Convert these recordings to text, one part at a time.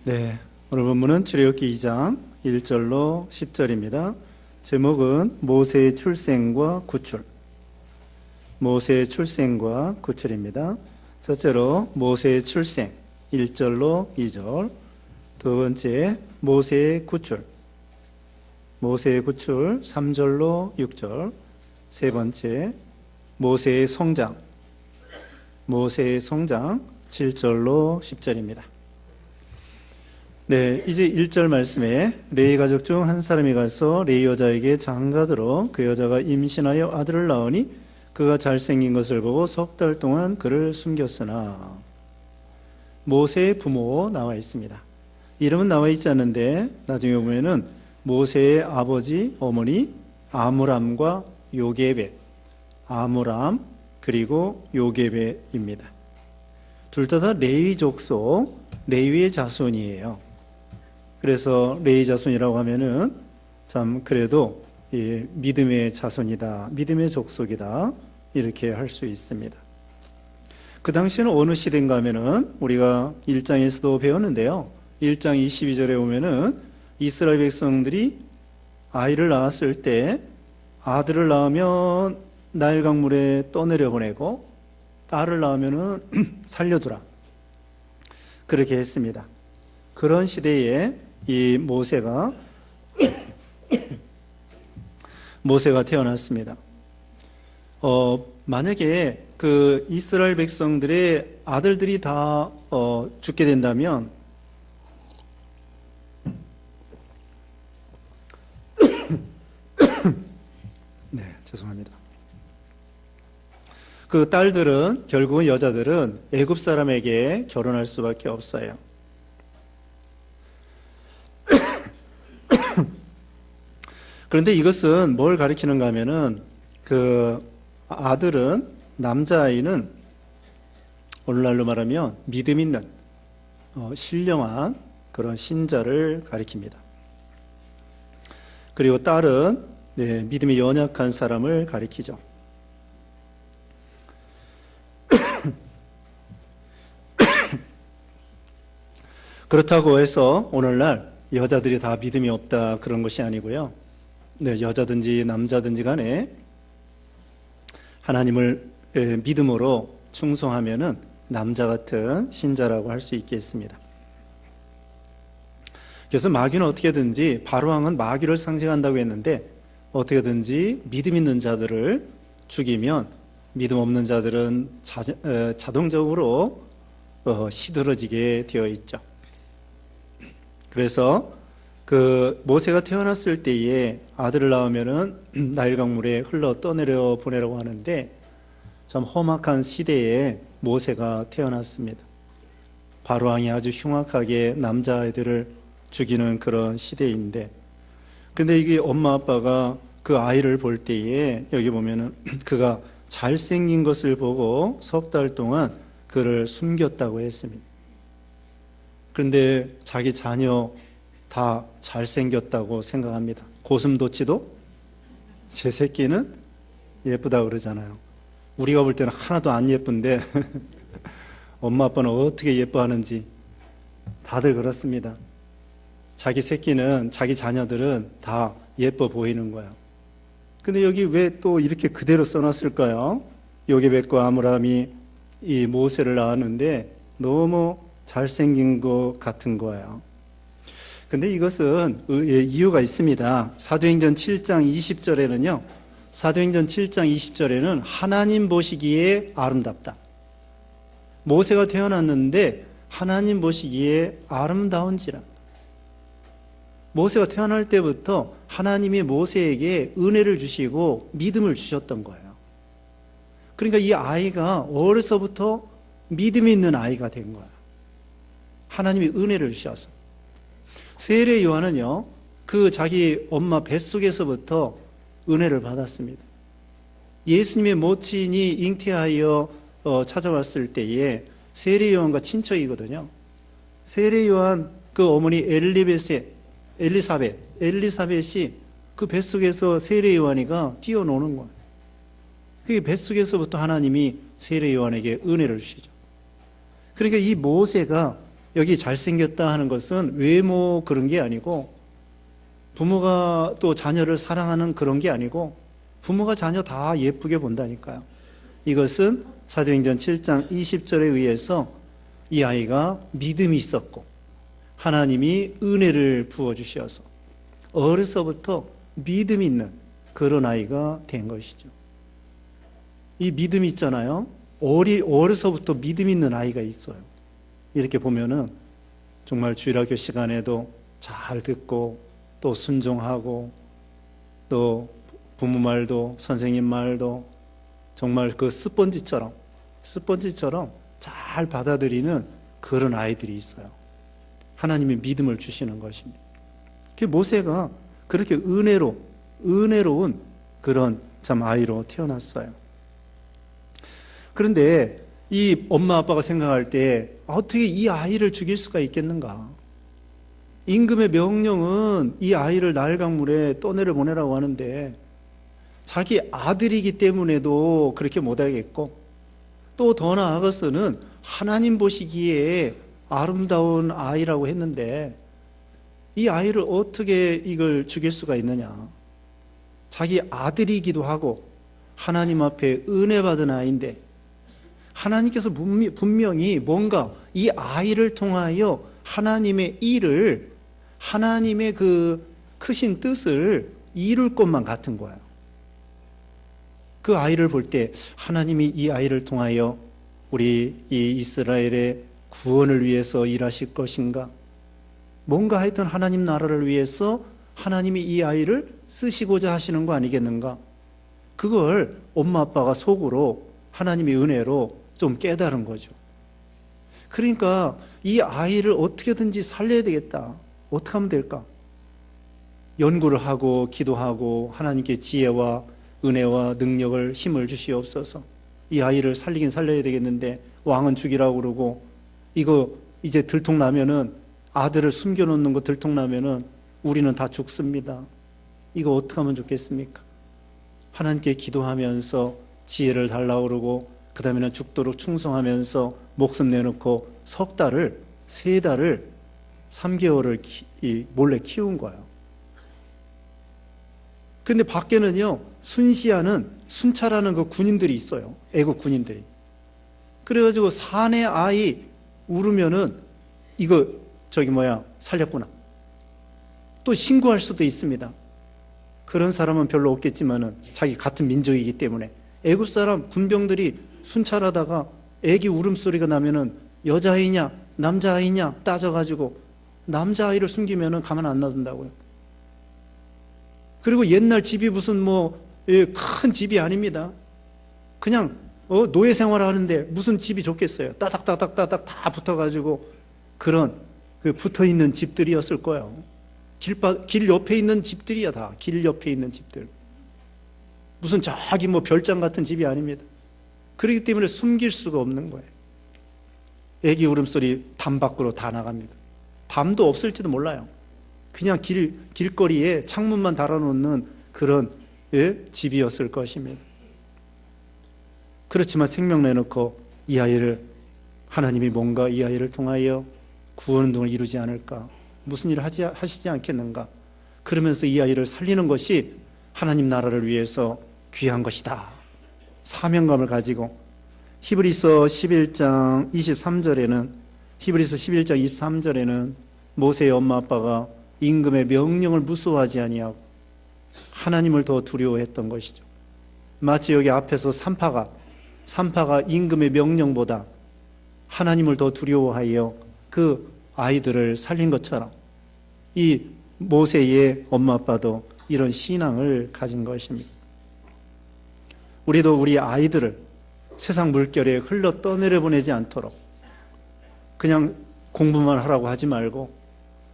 네, 오늘 본문은 출애굽기 2장 1절로 10절입니다. 제목은 모세의 출생과 구출. 모세의 출생과 구출입니다. 첫째로 모세의 출생 1절로 2절. 두 번째 모세의 구출. 모세의 구출 3절로 6절. 세 번째 모세의 성장. 모세의 성장 7절로 10절입니다. 네, 이제 1절 말씀에 레위 가족 중 한 사람이 가서 레위 여자에게 장가들어 그 여자가 임신하여 아들을 낳으니 그가 잘생긴 것을 보고 석 달 동안 그를 숨겼으나. 모세의 부모 나와 있습니다. 이름은 나와 있지 않는데 나중에 보면은 모세의 아버지, 어머니 아므람과 요게벳, 아므람 그리고 요게벳입니다. 둘 다 레위 족속, 레위의 자손이에요. 그래서 레위 자손이라고 하면은 참 그래도 믿음의 자손이다, 믿음의 족속이다 이렇게 할 수 있습니다. 그 당시에는 어느 시대인가 하면은 우리가 1장에서도 배웠는데요. 1장 22절에 보면은 이스라엘 백성들이 아이를 낳았을 때 아들을 낳으면 나일 강물에 떠내려 보내고 딸을 낳으면은 살려두라 그렇게 했습니다. 그런 시대에 이 모세가 태어났습니다. 만약에 그 이스라엘 백성들의 아들들이 다 죽게 된다면 네, 죄송합니다. 그 딸들은 결국은 여자들은 애굽 사람에게 결혼할 수밖에 없어요. 그런데 이것은 뭘 가리키는가 하면은 그 아들은, 남자아이는 오늘날로 말하면 믿음 있는 신령한 그런 신자를 가리킵니다. 그리고 딸은 믿음이 연약한 사람을 가리키죠. 그렇다고 해서 오늘날 여자들이 다 믿음이 없다 그런 것이 아니고요. 네, 여자든지 남자든지 간에 하나님을 믿음으로 충성하면은 남자 같은 신자라고 할 수 있겠습니다. 그래서 마귀는 어떻게든지, 바로왕은 마귀를 상징한다고 했는데 어떻게든지 믿음 있는 자들을 죽이면 믿음 없는 자들은 자동적으로 시들어지게 되어 있죠. 그래서 그 모세가 태어났을 때에 아들을 낳으면은 나일 강물에 흘러 떠내려 보내라고 하는데 참 험악한 시대에 모세가 태어났습니다. 바로왕이 아주 흉악하게 남자아이들을 죽이는 그런 시대인데, 근데 이게 엄마 아빠가 그 아이를 볼 때에 여기 보면은 그가 잘생긴 것을 보고 석 달 동안 그를 숨겼다고 했습니다. 그런데 자기 자녀 다 잘생겼다고 생각합니다. 고슴도치도 제 새끼는 예쁘다고 그러잖아요. 우리가 볼 때는 하나도 안 예쁜데 엄마 아빠는 어떻게 예뻐하는지 다들 그렇습니다. 자기 새끼는, 자기 자녀들은 다 예뻐 보이는 거예요. 근데 여기 왜 또 이렇게 그대로 써놨을까요? 요게벳과 아므람이 이 모세를 낳았는데 너무 잘생긴 것 같은 거예요. 근데 이것은 이유가 있습니다. 사도행전 7장 20절에는요, 사도행전 7장 20절에는 하나님 보시기에 아름답다. 모세가 태어났는데 하나님 보시기에 아름다운지라. 모세가 태어날 때부터 하나님이 모세에게 은혜를 주시고 믿음을 주셨던 거예요. 그러니까 이 아이가 어려서부터 믿음이 있는 아이가 된 거예요. 하나님이 은혜를 주셔서. 세례 요한은요, 그 자기 엄마 뱃속에서부터 은혜를 받았습니다. 예수님의 모친이 잉태하여 찾아왔을 때에 세례 요한과 친척이거든요. 세례 요한 그 어머니 엘리사벳이 그 뱃속에서 세례 요한이가 뛰어노는 거예요. 그 뱃속에서부터 하나님이 세례 요한에게 은혜를 주시죠. 그러니까 이 모세가 여기 잘생겼다 하는 것은 외모 그런 게 아니고, 부모가 또 자녀를 사랑하는 그런 게 아니고, 부모가 자녀 다 예쁘게 본다니까요. 이것은 사도행전 7장 20절에 의해서 이 아이가 믿음이 있었고 하나님이 은혜를 부어주셔서 어려서부터 믿음이 있는 그런 아이가 된 것이죠. 이 믿음이 있잖아요. 어려서부터 믿음 있는 아이가 있어요. 이렇게 보면은 정말 주일학교 시간에도 잘 듣고 또 순종하고 또 부모 말도 선생님 말도 정말 그 스펀지처럼 잘 받아들이는 그런 아이들이 있어요. 하나님이 믿음을 주시는 것입니다. 모세가 그렇게 은혜로운 그런 참 아이로 태어났어요. 그런데 이 엄마 아빠가 생각할 때 어떻게 이 아이를 죽일 수가 있겠는가? 임금의 명령은 이 아이를 나일강물에 떠내려 보내라고 하는데 자기 아들이기 때문에도 그렇게 못하겠고, 또 더 나아가서는 하나님 보시기에 아름다운 아이라고 했는데 이 아이를 어떻게 이걸 죽일 수가 있느냐? 자기 아들이기도 하고 하나님 앞에 은혜 받은 아이인데 하나님께서 분명히 뭔가 이 아이를 통하여 하나님의 일을, 하나님의 그 크신 뜻을 이룰 것만 같은 거예요. 그 아이를 볼 때 하나님이 이 아이를 통하여 우리 이 이스라엘의 구원을 위해서 일하실 것인가? 뭔가 하여튼 하나님 나라를 위해서 하나님이 이 아이를 쓰시고자 하시는 거 아니겠는가? 그걸 엄마 아빠가 속으로 하나님의 은혜로 좀 깨달은 거죠. 그러니까 이 아이를 어떻게든지 살려야 되겠다. 어떻게 하면 될까? 연구를 하고 기도하고 하나님께 지혜와 은혜와 능력을 힘을 주시옵소서. 이 아이를 살리긴 살려야 되겠는데 왕은 죽이라고 그러고, 이거 이제 들통나면은, 아들을 숨겨놓는 거 들통나면은 우리는 다 죽습니다. 이거 어떻게 하면 좋겠습니까? 하나님께 기도하면서 지혜를 달라고 그러고, 그 다음에는 죽도록 충성하면서 목숨 내놓고 세 달을 3개월을 몰래 키운 거예요. 근데 밖에는요, 순찰하는 그 군인들이 있어요. 애국 군인들이. 그래가지고 사내 아이 울으면은 이거 살렸구나. 또 신고할 수도 있습니다. 그런 사람은 별로 없겠지만은 자기 같은 민족이기 때문에 애국 사람 군병들이 순찰하다가 애기 울음소리가 나면은 여자아이냐 남자아이냐 따져가지고 남자아이를 숨기면은 가만 안 놔둔다고요. 그리고 옛날 집이 무슨 큰 집이 아닙니다. 그냥 노예 생활하는데 무슨 집이 좋겠어요. 따닥따닥따닥 다 붙어가지고 그런 붙어있는 집들이었을 거예요. 길 옆에 있는 집들이야. 다 길 옆에 있는 집들. 무슨 저기 별장 같은 집이 아닙니다. 그렇기 때문에 숨길 수가 없는 거예요. 애기 울음소리 담 밖으로 다 나갑니다. 담도 없을지도 몰라요. 그냥 길거리에 창문만 달아놓는 그런 집이었을 것입니다. 그렇지만 생명 내놓고 이 아이를, 하나님이 뭔가 이 아이를 통하여 구원운동을 이루지 않을까, 무슨 일을 하시지 않겠는가, 그러면서 이 아이를 살리는 것이 하나님 나라를 위해서 귀한 것이다, 사명감을 가지고 히브리서 11장 23절에는 모세의 엄마 아빠가 임금의 명령을 무서워하지 아니하고 하나님을 더 두려워했던 것이죠. 마치 여기 앞에서 산파가 임금의 명령보다 하나님을 더 두려워하여 그 아이들을 살린 것처럼 이 모세의 엄마 아빠도 이런 신앙을 가진 것입니다. 우리도 우리 아이들을 세상 물결에 흘러 떠내려 보내지 않도록 그냥 공부만 하라고 하지 말고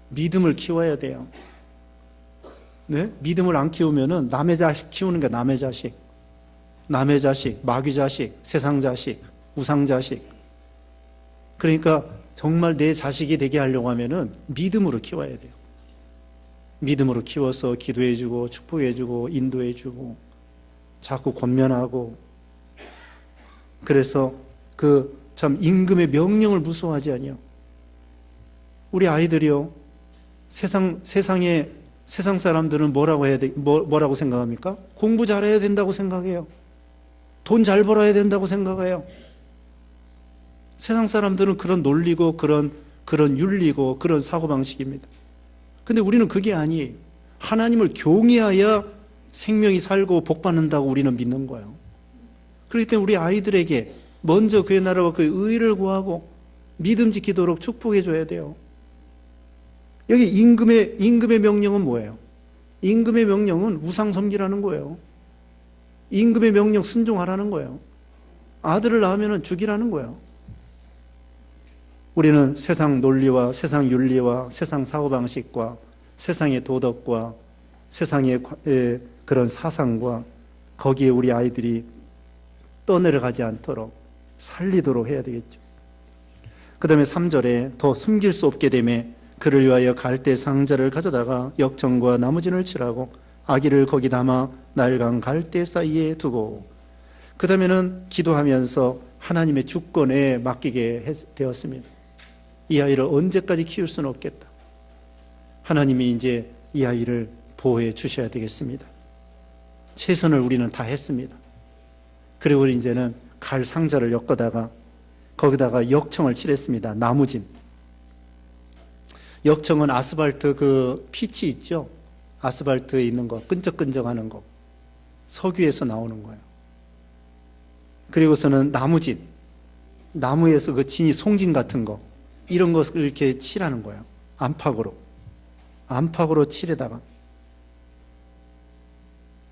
믿음을 키워야 돼요. 네? 믿음을 안 키우면은 남의 자식 키우는 게 남의 자식, 마귀 자식, 세상 자식, 우상 자식. 그러니까 정말 내 자식이 되게 하려고 하면은 믿음으로 키워야 돼요. 믿음으로 키워서 기도해주고 축복해주고 인도해주고 자꾸 권면하고, 그래서 그 참 임금의 명령을 무서워하지 아니요. 우리 아이들이요, 세상 사람들은 뭐라고 생각합니까? 공부 잘해야 된다고 생각해요. 돈 잘 벌어야 된다고 생각해요. 세상 사람들은 그런 논리고 그런 윤리고 그런 사고방식입니다. 근데 우리는 그게 아니에요. 하나님을 경외하여 생명이 살고 복받는다고 우리는 믿는 거예요. 그렇기 때문에 우리 아이들에게 먼저 그의 나라와 그의 의를 구하고 믿음 지키도록 축복해 줘야 돼요. 여기 임금의 명령은 뭐예요? 임금의 명령은 우상 섬기라는 거예요. 임금의 명령 순종하라는 거예요. 아들을 낳으면 죽이라는 거예요. 우리는 세상 논리와 세상 윤리와 세상 사고방식과 세상의 도덕과 세상의 그런 사상과 거기에 우리 아이들이 떠내려가지 않도록 살리도록 해야 되겠죠. 그 다음에 3절에 더 숨길 수 없게 되며 그를 위하여 갈대 상자를 가져다가 역청과 나무진을 칠하고 아기를 거기 담아 나일강 갈대 사이에 두고, 그 다음에는 기도하면서 하나님의 주권에 맡기게 되었습니다. 이 아이를 언제까지 키울 수는 없겠다. 하나님이 이제 이 아이를 보호해 주셔야 되겠습니다. 최선을 우리는 다 했습니다. 그리고 이제는 갈 상자를 엮어다가 거기다가 역청을 칠했습니다. 나무진. 역청은 아스팔트 그 피치 있죠? 아스팔트에 있는 거, 끈적끈적하는 거. 석유에서 나오는 거예요. 그리고서는 나무진. 나무에서 그 진이 송진 같은 거. 이런 것을 이렇게 칠하는 거예요. 안팎으로 칠에다가.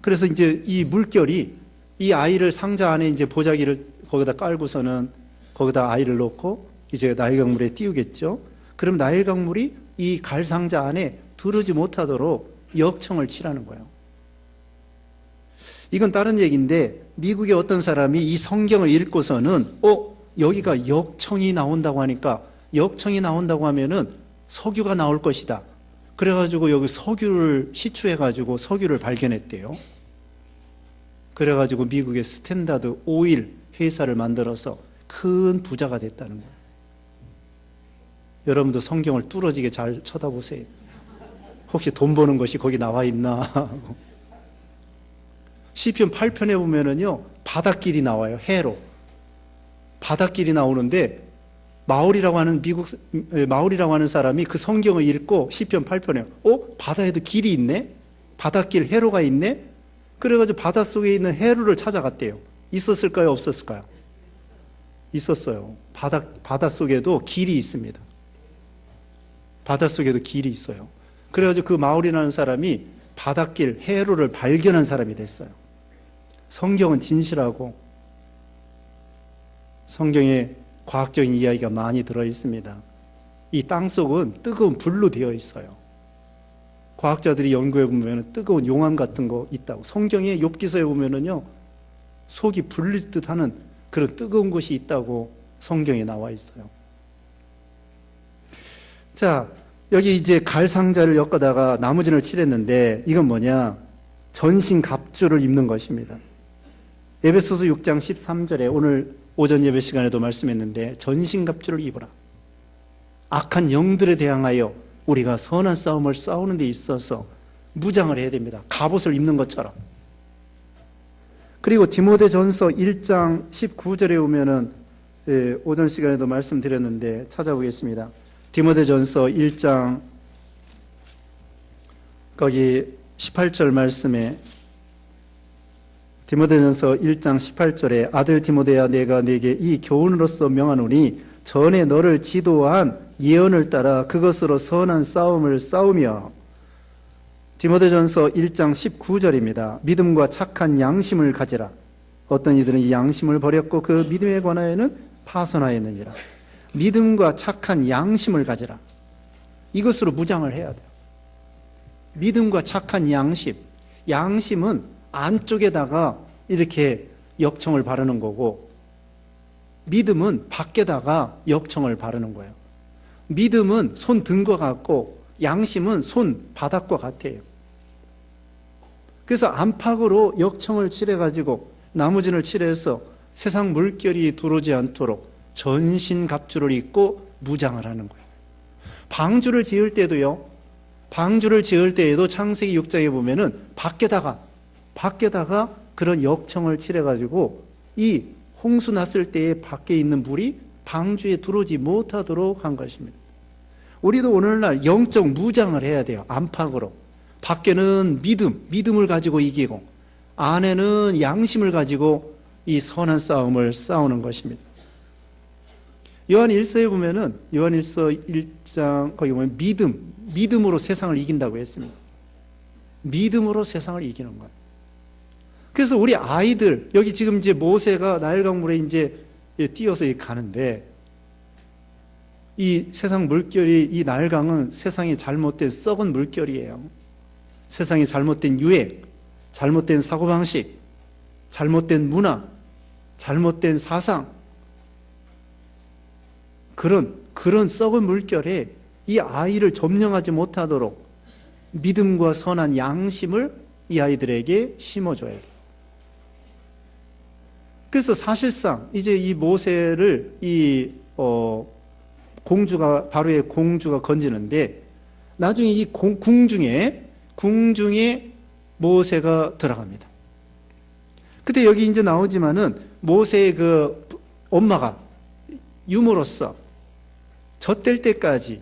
그래서 이제 이 물결이 이 아이를 상자 안에 이제 보자기를 거기다 깔고서는 거기다 아이를 놓고 이제 나일강물에 띄우겠죠. 그럼 나일강물이 이 갈상자 안에 들어오지 못하도록 역청을 칠하는 거예요. 이건 다른 얘기인데 미국의 어떤 사람이 이 성경을 읽고서는 여기가 역청이 나온다고 하니까 역청이 나온다고 하면은 석유가 나올 것이다. 그래가지고 여기 석유를 시추해가지고 석유를 발견했대요. 그래가지고 미국의 스탠다드 오일 회사를 만들어서 큰 부자가 됐다는 거예요. 여러분도 성경을 뚫어지게 잘 쳐다보세요. 혹시 돈 버는 것이 거기 나와 있나? 시편 8편에 보면은요, 바닷길이 나와요. 해로. 바닷길이 나오는데 마을이라고 하는 사람이 그 성경을 읽고 시편 8편에 바다에도 길이 있네? 바닷길 해로가 있네? 그래가지고 바닷속에 있는 해로를 찾아갔대요. 있었을까요? 없었을까요? 있었어요. 바닷속에도 길이 있습니다. 바닷속에도 길이 있어요. 그래가지고 그 마을이라는 사람이 바닷길 해로를 발견한 사람이 됐어요. 성경은 진실하고 성경에 과학적인 이야기가 많이 들어있습니다. 이 땅속은 뜨거운 불로 되어 있어요. 과학자들이 연구해 보면 뜨거운 용암 같은 거 있다고. 성경의 욥기서에 보면은요, 속이 불릴 듯 하는 그런 뜨거운 곳이 있다고 성경에 나와 있어요. 자, 여기 이제 갈상자를 엮어다가 나무진을 칠했는데 이건 뭐냐? 전신 갑주를 입는 것입니다. 에베소서 6장 13절에 오늘 오전 예배 시간에도 말씀했는데 전신 갑주를 입어라. 악한 영들에 대항하여 우리가 선한 싸움을 싸우는 데 있어서 무장을 해야 됩니다. 갑옷을 입는 것처럼. 그리고 디모데전서 1장 19절에 오면은 오전 시간에도 말씀드렸는데 찾아보겠습니다. 디모데전서 1장 거기 18절 말씀에 디모데전서 1장 18절에 아들 디모데야 내가 네게 이 교훈으로서 명하노니 전에 너를 지도한 예언을 따라 그것으로 선한 싸움을 싸우며 디모데전서 1장 19절입니다. 믿음과 착한 양심을 가지라. 어떤 이들은 이 양심을 버렸고 그 믿음에 관하여는 파선하였느니라. 믿음과 착한 양심을 가지라. 이것으로 무장을 해야 돼요. 믿음과 착한 양심. 양심은 안쪽에다가 이렇게 역청을 바르는 거고 믿음은 밖에다가 역청을 바르는 거예요. 믿음은 손 등과 같고 양심은 손 바닥과 같아요. 그래서 안팎으로 역청을 칠해가지고 나무진을 칠해서 세상 물결이 들어오지 않도록 전신 갑주를 입고 무장을 하는 거예요. 방주를 지을 때도요. 방주를 지을 때에도 창세기 6장에 보면은 밖에다가 그런 역청을 칠해가지고 이 홍수 났을 때에 밖에 있는 물이 방주에 들어오지 못하도록 한 것입니다. 우리도 오늘날 영적 무장을 해야 돼요. 안팎으로. 밖에는 믿음을 가지고 이기고, 안에는 양심을 가지고 이 선한 싸움을 싸우는 것입니다. 요한 1서에 보면은, 요한 1서 1장 거기 보면 믿음으로 세상을 이긴다고 했습니다. 믿음으로 세상을 이기는 거예요. 그래서 우리 아이들, 여기 지금 이제 모세가 나일강물에 이제 뛰어서 가는데, 이 세상 물결이, 이 나일강은 세상에 잘못된 썩은 물결이에요. 세상에 잘못된 유행, 잘못된 사고방식, 잘못된 문화, 잘못된 사상, 그런 썩은 물결에 이 아이를 점령하지 못하도록 믿음과 선한 양심을 이 아이들에게 심어줘야 돼요. 그래서 사실상 이제 이 모세를 바로의 공주가 건지는데, 나중에 이 궁중에 모세가 들어갑니다. 그때 여기 이제 나오지만은 모세의 그 엄마가 유모로서 젖될 때까지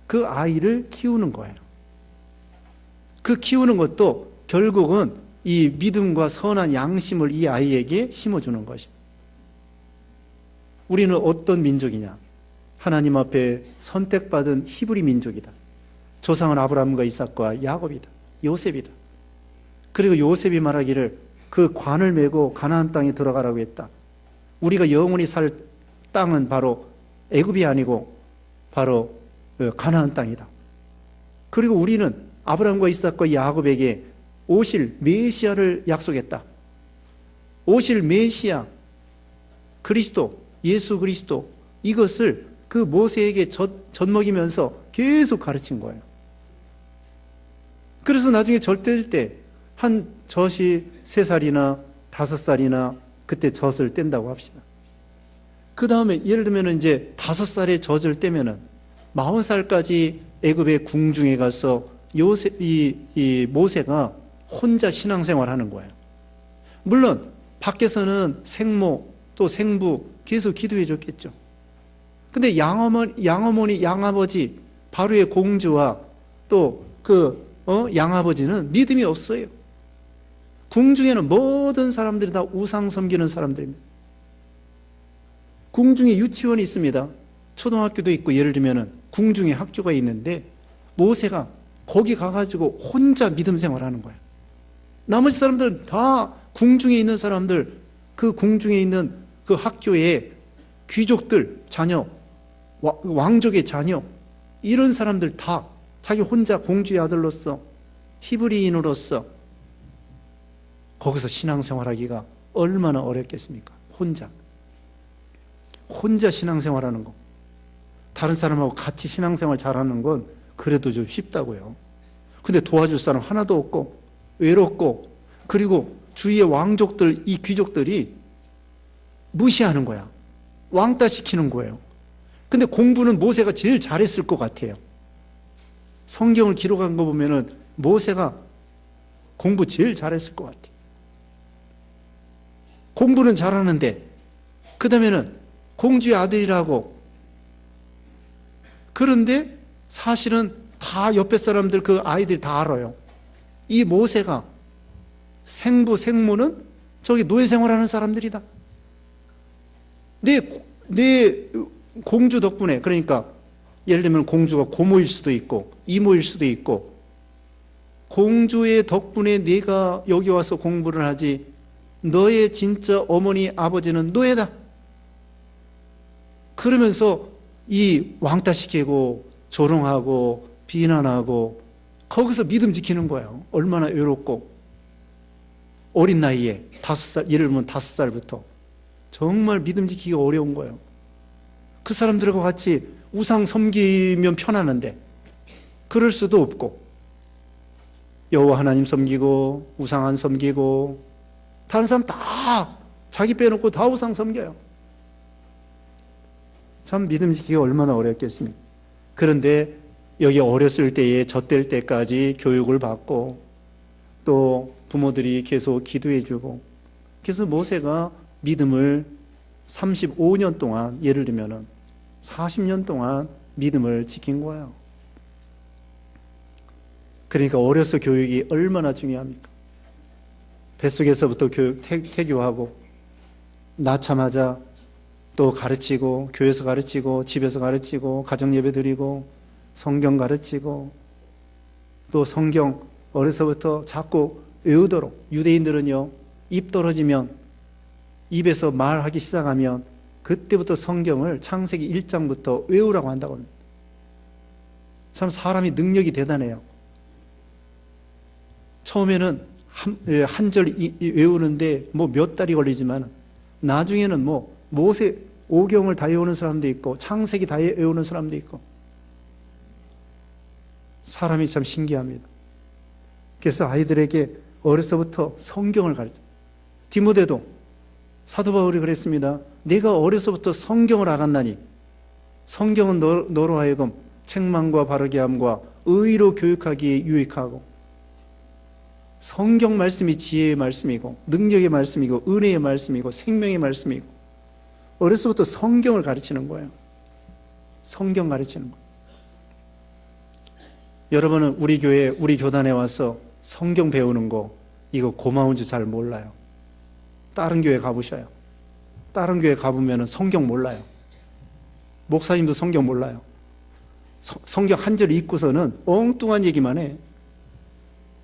그 아이를 키우는 거예요. 그 키우는 것도 결국은 이 믿음과 선한 양심을 이 아이에게 심어주는 것입니다. 우리는 어떤 민족이냐? 하나님 앞에 선택받은 히브리 민족이다. 조상은 아브라함과 이삭과 야곱이다. 요셉이다. 그리고 요셉이 말하기를 그 관을 메고 가나안 땅에 들어가라고 했다. 우리가 영원히 살 땅은 바로 애굽이 아니고 바로 가나안 땅이다. 그리고 우리는 아브라함과 이삭과 야곱에게 오실 메시아를 약속했다. 오실 메시아 그리스도, 예수 그리스도, 이것을 그 모세에게 젖먹이면서 계속 가르친 거예요. 그래서 나중에 젖될 때 한 젖이 3살이나 5살이나 그때 젖을 뗀다고 합시다. 그 다음에 예를 들면 이제 5살에 젖을 떼면은 40살까지 애굽의 궁중에 가서 이 모세가 혼자 신앙생활 하는 거예요. 물론 밖에서는 생모 또 생부 계속 기도해 줬겠죠. 근데 양어머니, 양아버지, 바로의 공주와 또 양아버지는 믿음이 없어요. 궁중에는 모든 사람들이 다 우상 섬기는 사람들입니다. 궁중에 유치원이 있습니다. 초등학교도 있고, 예를 들면은 궁중에 학교가 있는데 모세가 거기 가가지고 혼자 믿음 생활하는 거예요. 나머지 사람들은 다 궁중에 있는 사람들, 그 궁중에 있는 그 학교의 귀족들 자녀, 왕족의 자녀, 이런 사람들 다 자기 혼자 공주의 아들로서, 히브리인으로서 거기서 신앙생활하기가 얼마나 어렵겠습니까? 혼자 신앙생활하는 거. 다른 사람하고 같이 신앙생활 잘하는 건 그래도 좀 쉽다고요. 근데 도와줄 사람 하나도 없고 외롭고, 그리고 주위의 왕족들, 이 귀족들이 무시하는 거야. 왕따시키는 거예요. 근데 공부는 모세가 제일 잘했을 것 같아요. 성경을 기록한 거 보면은 모세가 공부 제일 잘했을 것 같아요. 공부는 잘하는데, 그 다음에는 공주의 아들이라고. 그런데 사실은 다 옆에 사람들, 그 아이들이 다 알아요. 이 모세가 생부, 생모는 저기 노예 생활하는 사람들이다. 내 공주 덕분에, 그러니까 예를 들면 공주가 고모일 수도 있고 이모일 수도 있고, 공주의 덕분에 네가 여기 와서 공부를 하지, 너의 진짜 어머니 아버지는 노예다. 그러면서 이 왕따시키고 조롱하고 비난하고 거기서 믿음 지키는 거예요. 얼마나 외롭고. 어린 나이에 5살, 예를 들면 5살부터 정말 믿음 지키기가 어려운 거예요. 그 사람들과 같이 우상 섬기면 편하는데 그럴 수도 없고, 여호와 하나님 섬기고 우상 안 섬기고, 다른 사람 다 자기 빼놓고 다 우상 섬겨요. 참 믿음 지키기가 얼마나 어렵겠습니까? 그런데 여기 어렸을 때에 젖될 때까지 교육을 받고 또 부모들이 계속 기도해 주고, 그래서 모세가 믿음을 35년 동안, 예를 들면은 40년 동안 믿음을 지킨 거예요. 그러니까 어려서 교육이 얼마나 중요합니까? 뱃속에서부터 태교하고 낳자마자 또 가르치고, 교회에서 가르치고, 집에서 가르치고, 가정예배 드리고, 성경 가르치고, 또 성경 어려서부터 자꾸 외우도록. 유대인들은요, 입 떨어지면, 입에서 말하기 시작하면 그때부터 성경을 창세기 1장부터 외우라고 한다고 합니다. 참 사람이 능력이 대단해요. 처음에는 한 절 외우는데 뭐 몇 달이 걸리지만 나중에는 뭐 모세 오경을 다 외우는 사람도 있고 창세기 다 외우는 사람도 있고, 사람이 참 신기합니다. 그래서 아이들에게 어려서부터 성경을 가르쳐. 디모데도 사도 바울이 그랬습니다. 내가 어려서부터 성경을 알았나니 성경은 너로 하여금 책망과 바르게 함과 의로 교육하기에 유익하고, 성경 말씀이 지혜의 말씀이고 능력의 말씀이고 은혜의 말씀이고 생명의 말씀이고, 어려서부터 성경을 가르치는 거예요. 성경 가르치는 거예요. 여러분은 우리 교회, 우리 교단에 와서 성경 배우는 거, 이거 고마운 줄 잘 몰라요. 다른 교회 가보셔요. 다른 교회 가보면 성경 몰라요. 목사님도 성경 몰라요. 성경 한 절 읽고서는 엉뚱한 얘기만 해.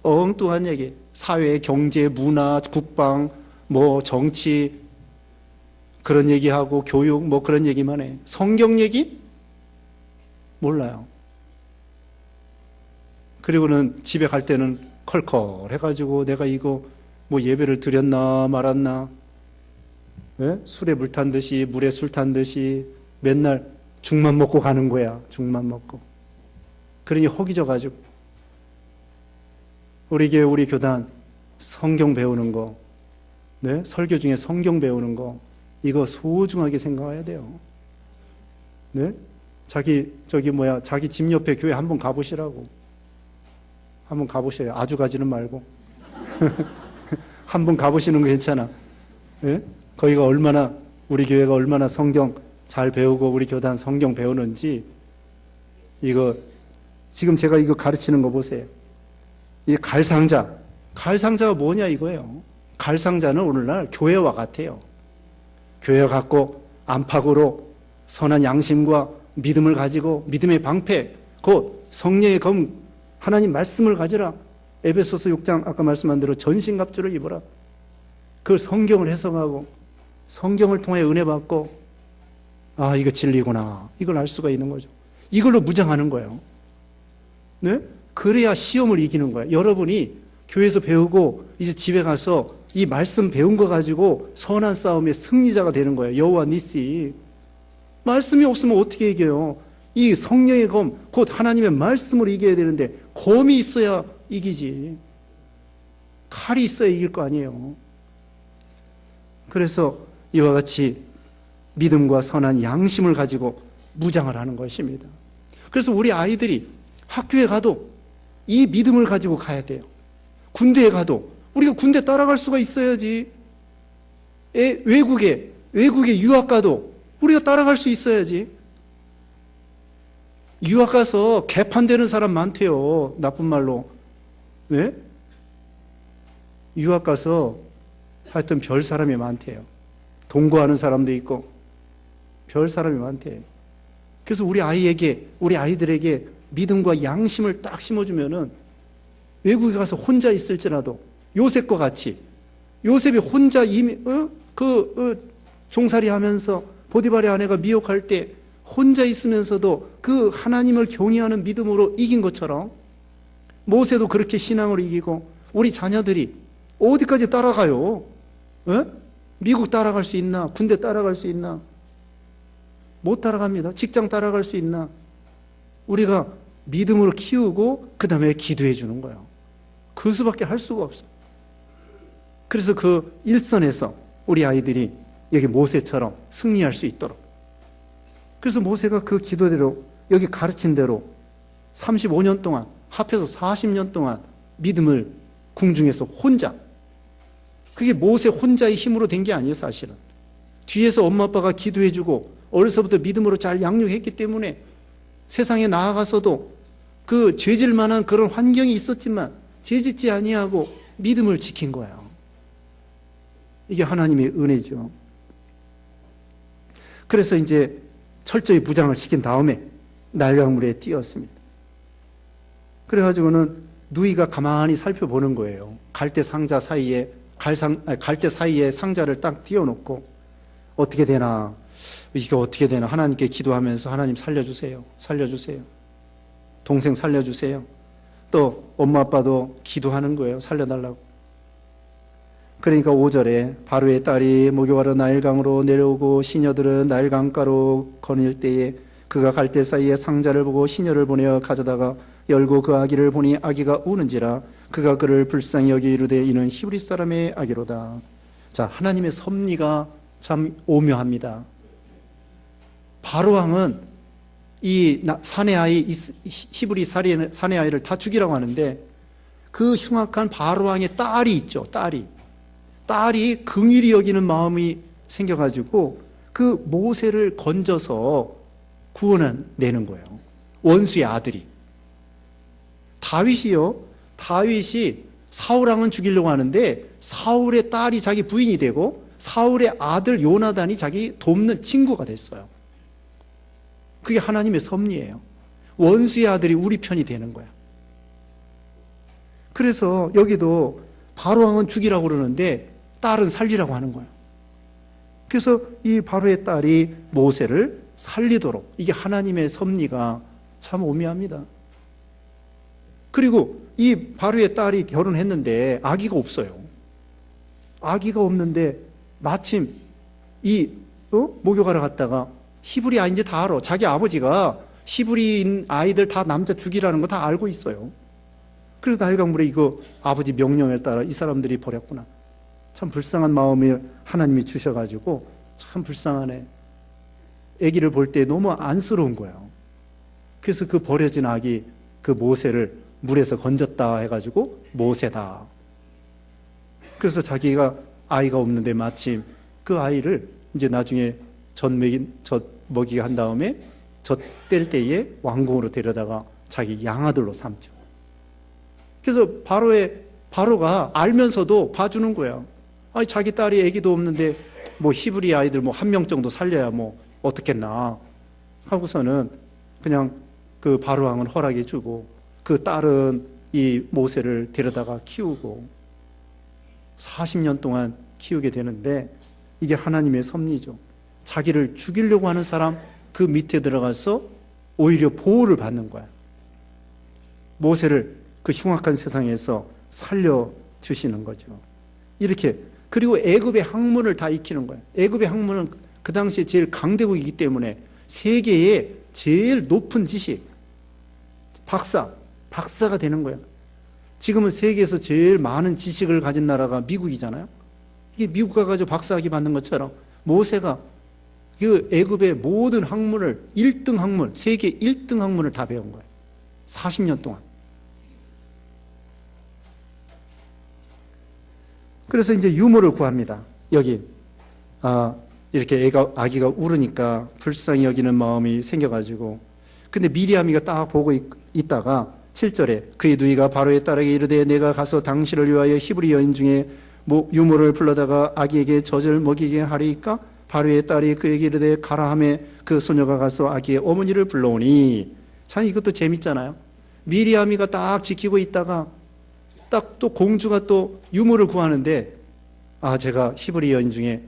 엉뚱한 얘기. 사회, 경제, 문화, 국방, 뭐 정치, 그런 얘기하고 교육, 뭐 그런 얘기만 해. 성경 얘기? 몰라요. 그리고는 집에 갈 때는 컬컬 해가지고 내가 이거 뭐 예배를 드렸나 말았나, 예? 술에 물 탄 듯이, 물에 술 탄 듯이 맨날 죽만 먹고 가는 거야. 죽만 먹고. 그러니 허기져가지고. 우리 교회, 우리 교단 성경 배우는 거, 네? 설교 중에 성경 배우는 거, 이거 소중하게 생각해야 돼요. 네? 자기 집 옆에 교회 한번 가보시라고. 한번 가보셔요. 아주 가지는 말고. 한번 가보시는 거 괜찮아. 예? 거기가 얼마나, 우리 교회가 얼마나 성경 잘 배우고 우리 교단 성경 배우는지, 이거 지금 제가 이거 가르치는 거 보세요. 이 갈상자가 뭐냐 이거예요. 갈상자는 오늘날 교회와 같아요. 교회와 같고 안팎으로 선한 양심과 믿음을 가지고 믿음의 방패, 곧 성령의 검, 하나님 말씀을 가지라. 에베소서 6장 아까 말씀한 대로 전신갑주를 입어라. 그걸 성경을 해석하고 성경을 통해 은혜 받고, 아, 이거 진리구나, 이걸 알 수가 있는 거죠. 이걸로 무장하는 거예요. 네? 그래야 시험을 이기는 거예요. 여러분이 교회에서 배우고 이제 집에 가서 이 말씀 배운 거 가지고 선한 싸움의 승리자가 되는 거예요. 여호와 니시. 말씀이 없으면 어떻게 이겨요? 이 성령의 검, 곧 하나님의 말씀으로 이겨야 되는데 검이 있어야 이기지. 칼이 있어야 이길 거 아니에요. 그래서 이와 같이 믿음과 선한 양심을 가지고 무장을 하는 것입니다. 그래서 우리 아이들이 학교에 가도 이 믿음을 가지고 가야 돼요. 군대에 가도 우리가 군대 따라갈 수가 있어야지. 외국에 유학 가도 우리가 따라갈 수 있어야지. 유학 가서 개판되는 사람 많대요. 나쁜 말로. 왜? 유학 가서 하여튼 별 사람이 많대요. 동거하는 사람도 있고 별 사람이 많대요. 그래서 우리 아이들에게 믿음과 양심을 딱 심어주면은 외국에 가서 혼자 있을지라도 요셉과 같이, 요셉이 혼자 종살이 하면서 보디발의 아내가 미혹할 때 혼자 있으면서도 그 하나님을 경외하는 믿음으로 이긴 것처럼 모세도 그렇게 신앙으로 이기고, 우리 자녀들이 어디까지 따라가요? 미국 따라갈 수 있나? 군대 따라갈 수 있나? 못 따라갑니다. 직장 따라갈 수 있나? 우리가 믿음으로 키우고 그 다음에 기도해 주는 거예요. 그 수밖에 할 수가 없어. 그래서 그 일선에서 우리 아이들이 여기 모세처럼 승리할 수 있도록, 그래서 모세가 그 기도대로 여기 가르친 대로 35년 동안, 합해서 40년 동안 믿음을 궁중에서 혼자, 그게 모세 혼자의 힘으로 된 게 아니에요, 사실은. 뒤에서 엄마 아빠가 기도해주고 어려서부터 믿음으로 잘 양육했기 때문에 세상에 나아가서도 그 죄질 만한 그런 환경이 있었지만 죄짓지 아니하고 믿음을 지킨 거예요. 이게 하나님의 은혜죠. 그래서 이제 철저히 무장을 시킨 다음에 날강물에 띄었습니다. 그래가지고는 누이가 가만히 살펴보는 거예요. 갈대 사이에 상자를 딱 띄워놓고 어떻게 되나, 이게 어떻게 되나 하나님께 기도하면서 하나님 살려주세요. 살려주세요. 동생 살려주세요. 또 엄마 아빠도 기도하는 거예요. 살려달라고. 그러니까 5절에 바로의 딸이 목욕하러 나일강으로 내려오고 시녀들은 나일강가로 거닐 때에 그가 갈대 사이에 상자를 보고 시녀를 보내어 가져다가 열고 그 아기를 보니 아기가 우는지라 그가 그를 불쌍히 여기 이르되 이는 히브리 사람의 아기로다. 자, 하나님의 섭리가 참 오묘합니다. 바로왕은 이 사내 아이, 히브리 사내 아이를 다 죽이라고 하는데 그 흉악한 바로왕의 딸이 있죠. 딸이 긍휼히 여기는 마음이 생겨가지고 그 모세를 건져서 구원해내는 거예요. 원수의 아들이. 다윗이 사울왕은 죽이려고 하는데 사울의 딸이 자기 부인이 되고 사울의 아들 요나단이 자기 돕는 친구가 됐어요. 그게 하나님의 섭리예요. 원수의 아들이 우리 편이 되는 거야. 그래서 여기도 바로왕은 죽이라고 그러는데 딸은 살리라고 하는 거예요. 그래서 이 바로의 딸이 모세를 살리도록, 이게 하나님의 섭리가 참 오묘합니다. 그리고 이 바로의 딸이 결혼했는데 아기가 없어요. 아기가 없는데 마침 목욕하러 갔다가 히브리 아이인지 다 알아. 자기 아버지가 히브리인 아이들 다 남자 죽이라는 거 다 알고 있어요. 그래서 나일강물에 이거 아버지 명령에 따라 이 사람들이 버렸구나. 참 불쌍한 마음을 하나님이 주셔가지고 참 불쌍하네. 아기를 볼 때 너무 안쓰러운 거예요. 그래서 그 버려진 아기, 그 모세를 물에서 건졌다 해가지고 모세다. 그래서 자기가 아이가 없는데 마침 그 아이를 이제 나중에 젖 먹이게 한 다음에 젖 뗄 때에 왕궁으로 데려다가 자기 양아들로 삼죠. 그래서 바로가 알면서도 봐주는 거야. 아니 자기 딸이 아기도 없는데 뭐 히브리 아이들 뭐 한 명 정도 살려야 뭐 어떻겠나 하고서는 그냥 그 바로 왕은 허락해 주고 그 딸은 이 모세를 데려다가 키우고 40년 동안 키우게 되는데 이게 하나님의 섭리죠. 자기를 죽이려고 하는 사람 그 밑에 들어가서 오히려 보호를 받는 거야. 모세를 그 흉악한 세상에서 살려주시는 거죠. 이렇게. 그리고 애굽의 학문을 다 익히는 거예요. 애굽의 학문은 그 당시에 제일 강대국이기 때문에 세계의 제일 높은 지식, 박사가 되는 거예요. 지금은 세계에서 제일 많은 지식을 가진 나라가 미국이잖아요. 이게 미국 가가지고 박사학위 받는 것처럼 모세가 그 애굽의 모든 학문을 1등 학문, 세계 1등 학문을 다 배운 거예요. 40년 동안. 그래서 이제 유모를 구합니다. 여기 이렇게 아기가 울으니까 불쌍히 여기는 마음이 생겨가지고, 근데 미리암이가 딱 보고 있다가 7절에 그의 누이가 바로의 딸에게 이르되 내가 가서 당신을 위하여 히브리 여인 중에 유모를 불러다가 아기에게 젖을 먹이게 하리이까? 바로의 딸이 그에게 이르되 가라 하매 그 소녀가 가서 아기의 어머니를 불러오니. 참 이것도 재밌잖아요. 미리암이가 딱 지키고 있다가 딱 또 공주가 또 유모를 구하는데, 제가 히브리 여인 중에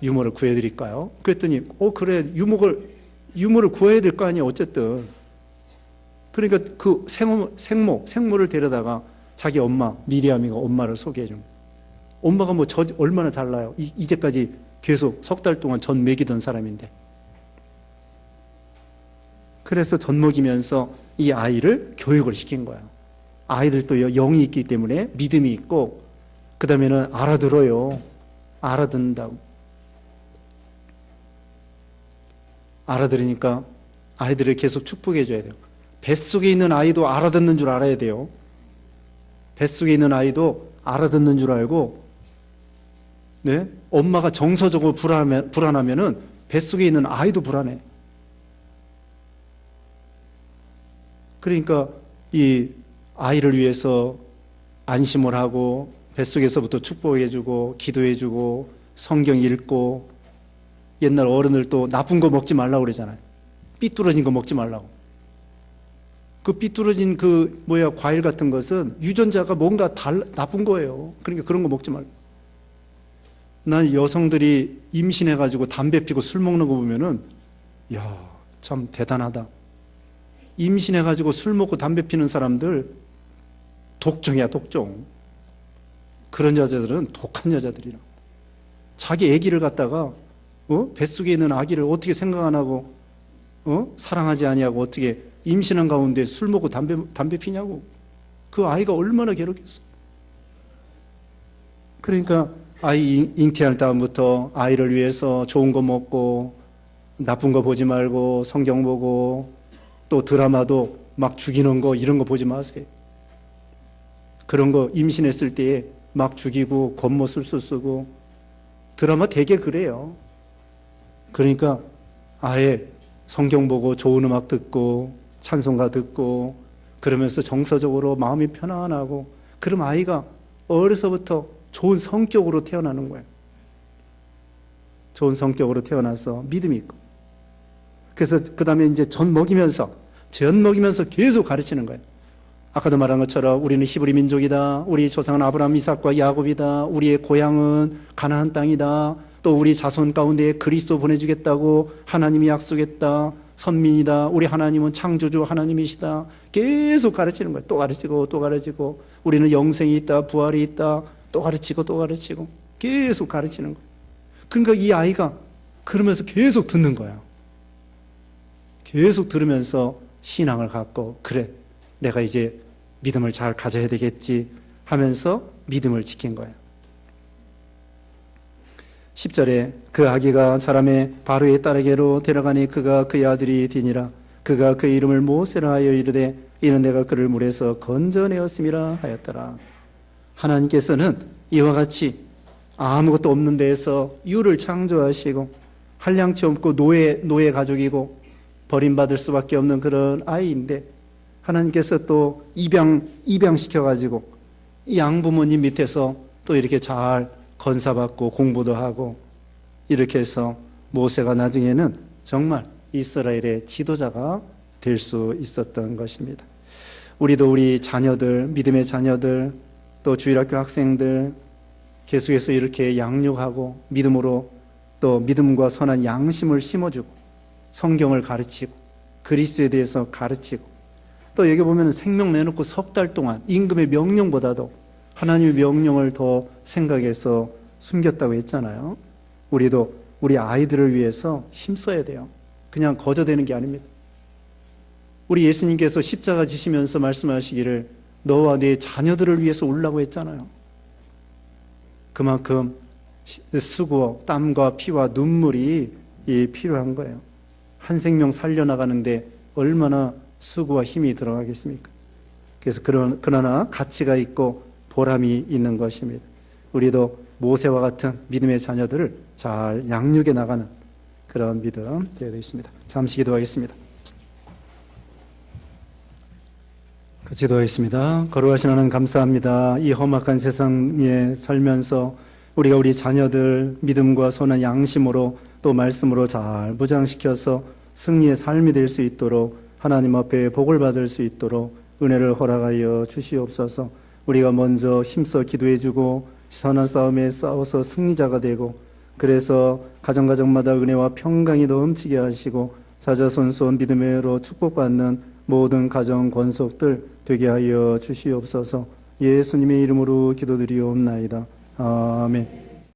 유모를 구해드릴까요? 그랬더니 그래, 유모를 구해야 될 거 아니에요. 어쨌든. 그러니까 그 생모를 데려다가 자기 엄마 미리암이가 엄마를 소개해 준 거예요. 엄마가 얼마나 잘나요? 이제까지 계속 석 달 동안 젖 먹이던 사람인데. 그래서 젖 먹이면서 이 아이를 교육을 시킨 거예요. 아이들도 영이 있기 때문에 믿음이 있고, 그 다음에는 알아들어요. 알아듣는다고. 알아들으니까 아이들을 계속 축복해 줘야 돼요. 뱃속에 있는 아이도 알아듣는 줄 알아야 돼요. 뱃속에 있는 아이도 알아듣는 줄 알고, 네? 엄마가 정서적으로 불안하면은 뱃속에 있는 아이도 불안해. 그러니까 이 아이를 위해서 안심을 하고 뱃속에서부터 축복해주고 기도해주고 성경 읽고, 옛날 어른들 또 나쁜 거 먹지 말라고 그러잖아요. 삐뚤어진 거 먹지 말라고. 그 삐뚤어진 과일 같은 것은 유전자가 뭔가 나쁜 거예요. 그러니까 그런 거 먹지 말라고. 난 여성들이 임신해가지고 담배 피고 술 먹는 거 보면은, 야, 참 대단하다. 임신해가지고 술 먹고 담배 피는 사람들 독종이야, 독종. 그런 여자들은 독한 여자들이라. 자기 아기를 갖다가 뱃속에 있는 아기를 어떻게 생각 안 하고 사랑하지 아니하고 어떻게 임신한 가운데 술 먹고 담배 피냐고. 그 아이가 얼마나 괴롭겠어. 그러니까 아이 잉태할 다음부터 아이를 위해서 좋은 거 먹고 나쁜 거 보지 말고 성경 보고 또 드라마도 막 죽이는 거 이런 거 보지 마세요. 그런 거 임신했을 때에 막 죽이고 겉모술수 쓰고 드라마 되게 그래요. 그러니까 아예 성경 보고 좋은 음악 듣고 찬송가 듣고 그러면서 정서적으로 마음이 편안하고, 그럼 아이가 어려서부터 좋은 성격으로 태어나는 거예요. 좋은 성격으로 태어나서 믿음이 있고, 그래서 그 다음에 이제 전 먹이면서 계속 가르치는 거예요. 아까도 말한 것처럼 우리는 히브리 민족이다. 우리 조상은 아브라함, 이삭과 야곱이다. 우리의 고향은 가나안 땅이다. 또 우리 자손 가운데 그리스도 보내주겠다고 하나님이 약속했다. 선민이다. 우리 하나님은 창조주 하나님이시다. 계속 가르치는 거예요. 또 가르치고 또 가르치고, 우리는 영생이 있다. 부활이 있다. 또 가르치고 또 가르치고 계속 가르치는 거예요. 그러니까 이 아이가 그러면서 계속 듣는 거예요. 계속 들으면서 신앙을 갖고, 그래, 내가 이제 믿음을 잘 가져야 되겠지 하면서 믿음을 지킨 거예요. 10절에 그 아기가 사람의 바로의 딸에게로 데려가니 그가 그의 아들이 되니라. 그가 그 이름을 모세라 하여 이르되 이는 내가 그를 물에서 건져내었음이라 하였더라. 하나님께서는 이와 같이 아무것도 없는 데에서 유를 창조하시고 한량치 없고 노예 가족이고 버림받을 수밖에 없는 그런 아이인데, 하나님께서 또 입양시켜가지고 양부모님 밑에서 또 이렇게 잘 건사받고 공부도 하고 이렇게 해서 모세가 나중에는 정말 이스라엘의 지도자가 될 수 있었던 것입니다. 우리도 우리 자녀들, 믿음의 자녀들, 또 주일학교 학생들 계속해서 이렇게 양육하고 믿음으로 또 믿음과 선한 양심을 심어주고 성경을 가르치고 그리스도에 대해서 가르치고, 또 여기 보면 생명 내놓고 석 달 동안 임금의 명령보다도 하나님의 명령을 더 생각해서 숨겼다고 했잖아요. 우리도 우리 아이들을 위해서 힘써야 돼요. 그냥 거저되는 게 아닙니다. 우리 예수님께서 십자가 지시면서 말씀하시기를 너와 네 자녀들을 위해서 울라고 했잖아요. 그만큼 수고, 땀과 피와 눈물이 필요한 거예요. 한 생명 살려나가는데 얼마나 수고와 힘이 들어가겠습니까? 그래서 그러나 가치가 있고 보람이 있는 것입니다. 우리도 모세와 같은 믿음의 자녀들을 잘 양육해 나가는 그런 믿음 되어야 되겠습니다. 잠시 기도하겠습니다. 같이 기도하겠습니다. 거룩하신 하나님 감사합니다. 이 험악한 세상에 살면서 우리가 우리 자녀들 믿음과 선한 양심으로 또 말씀으로 잘 무장시켜서 승리의 삶이 될 수 있도록 하나님 앞에 복을 받을 수 있도록 은혜를 허락하여 주시옵소서. 우리가 먼저 힘써 기도해주고 선한 싸움에 싸워서 승리자가 되고, 그래서 가정마다 은혜와 평강이 넘치게 하시고 자자손손 믿음으로 축복받는 모든 가정 권속들 되게 하여 주시옵소서. 예수님의 이름으로 기도드리옵나이다. 아멘.